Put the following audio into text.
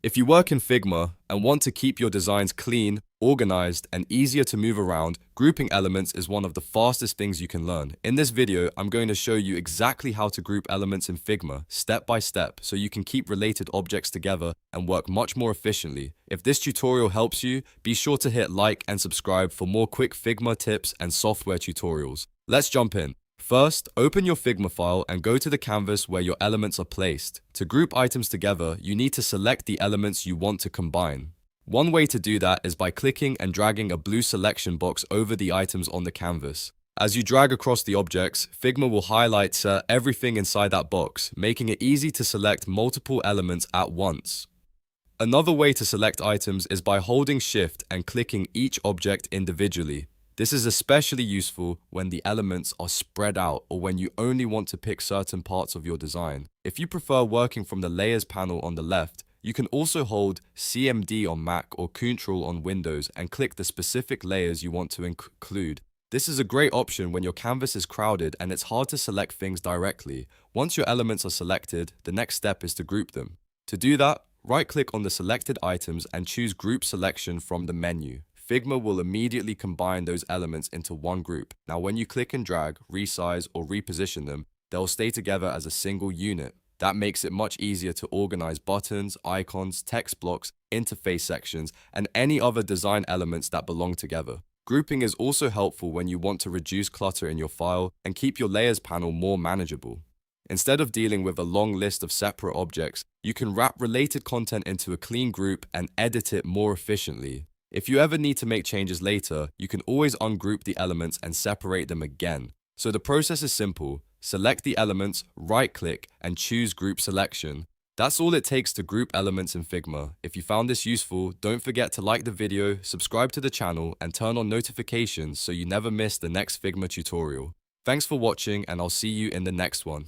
If you work in Figma and want to keep your designs clean, organized, and easier to move around, grouping elements is one of the fastest things you can learn. In this video, I'm going to show you exactly how to group elements in Figma, step by step, so you can keep related objects together and work much more efficiently. If this tutorial helps you, be sure to hit like and subscribe for more quick Figma tips and software tutorials. Let's jump in. First, open your Figma file and go to the canvas where your elements are placed. To group items together, you need to select the elements you want to combine. One way to do that is by clicking and dragging a blue selection box over the items on the canvas. As you drag across the objects, Figma will highlight everything inside that box, making it easy to select multiple elements at once. Another way to select items is by holding Shift and clicking each object individually. This is especially useful when the elements are spread out or when you only want to pick certain parts of your design. If you prefer working from the Layers panel on the left, you can also hold CMD on Mac or Ctrl on Windows and click the specific layers you want to include. This is a great option when your canvas is crowded and it's hard to select things directly. Once your elements are selected, the next step is to group them. To do that, right-click on the selected items and choose Group Selection from the menu. Figma will immediately combine those elements into one group. Now, when you click and drag, resize, or reposition them, they'll stay together as a single unit. That makes it much easier to organize buttons, icons, text blocks, interface sections, and any other design elements that belong together. Grouping is also helpful when you want to reduce clutter in your file and keep your layers panel more manageable. Instead of dealing with a long list of separate objects, you can wrap related content into a clean group and edit it more efficiently. If you ever need to make changes later, you can always ungroup the elements and separate them again. So the process is simple. Select the elements, right-click, and choose Group Selection. That's all it takes to group elements in Figma. If you found this useful, don't forget to like the video, subscribe to the channel, and turn on notifications so you never miss the next Figma tutorial. Thanks for watching, and I'll see you in the next one.